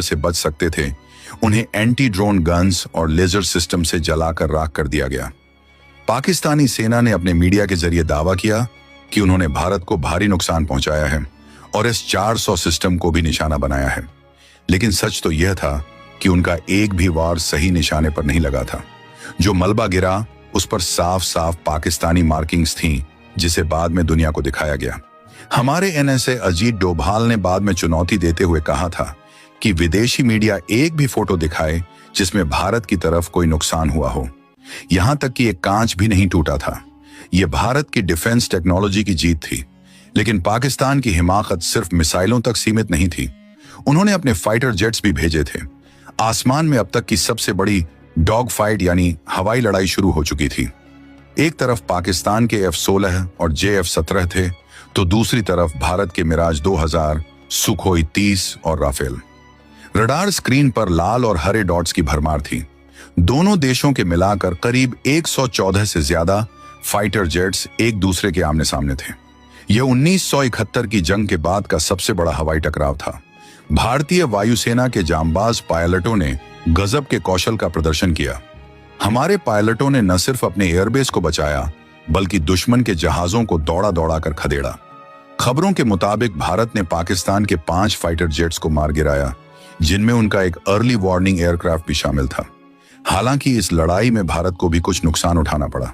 से बच सकते थे, उन्हें एंटी ड्रोन गन्स और लेजर सिस्टम से जलाकर राख कर दिया गया। पाकिस्तानी सेना ने अपने मीडिया के जरिए दावा किया कि उन्होंने भारत को भारी नुकसान पहुंचाया है और इस 400 सिस्टम को भी निशाना बनाया है। लेकिन सच तो यह था कि उनका एक भी वार सही निशाने पर नहीं लगा था। जो मलबा गिरा उस पर साफ साफ पाकिस्तानी मार्किंग्स थीं, जिसे बाद में दुनिया को दिखाया गया। हमारे एनएसए अजीत डोभाल ने बाद में चुनौती देते हुए कहा था कि विदेशी मीडिया एक भी फोटो दिखाए जिसमें भारत की तरफ कोई नुकसान हुआ हो। यहां तक कि एक कांच भी नहीं टूटा था। यह भारत की डिफेंस टेक्नोलॉजी की जीत थी। लेकिन पाकिस्तान की हिमाकत सिर्फ मिसाइलों तक सीमित नहीं थी। उन्होंने अपने फाइटर जेट्स भी भेजे थे। आसमान में अब तक की सबसे बड़ी डॉग फाइट यानी हवाई लड़ाई शुरू हो चुकी थी। एक तरफ पाकिस्तान के F-16 और JF-17 थे, तो दूसरी तरफ भारत के मिराज 2000, सुखोई 30 और राफेल। रडार स्क्रीन पर लाल और हरे डॉट्स की भरमार थी। दोनों देशों के मिलाकर करीब 114 से ज्यादा फाइटर जेट्स एक दूसरे के आमने सामने थे। यह 1971 की जंग के बाद का सबसे बड़ा हवाई टकराव था। भारतीय वायुसेना के जांबाज पायलटों ने गजब के कौशल का प्रदर्शन किया। हमारे पायलटों ने न सिर्फ अपने एयरबेस को बचाया, बल्कि दुश्मन के जहाजों को दौड़ा दौड़ा कर खदेड़ा। खबरों के मुताबिक भारत ने पाकिस्तान के 5 फाइटर जेट्स को मार गिराया, जिनमें उनका एक अर्ली वार्निंग एयरक्राफ्ट भी शामिल था। हालांकि इस लड़ाई में भारत को भी कुछ नुकसान उठाना पड़ा।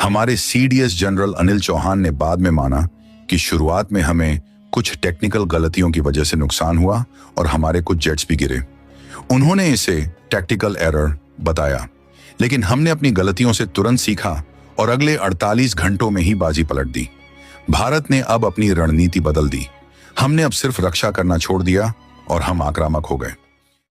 हमारे CDS जनरल अनिल चौहान ने बाद में माना कि शुरुआत में हमें कुछ टेक्निकल गलतियों की वजह से नुकसान हुआ और हमारे कुछ जेट्स भी गिरे। उन्होंने इसे टैक्टिकल एरर बताया, लेकिन हमने अपनी गलतियों से तुरंत सीखा और अगले 48 घंटों में ही बाजी पलट दी। भारत ने अब अपनी रणनीति बदल दी। हमने अब सिर्फ रक्षा करना छोड़ दिया और हम आक्रामक हो गए।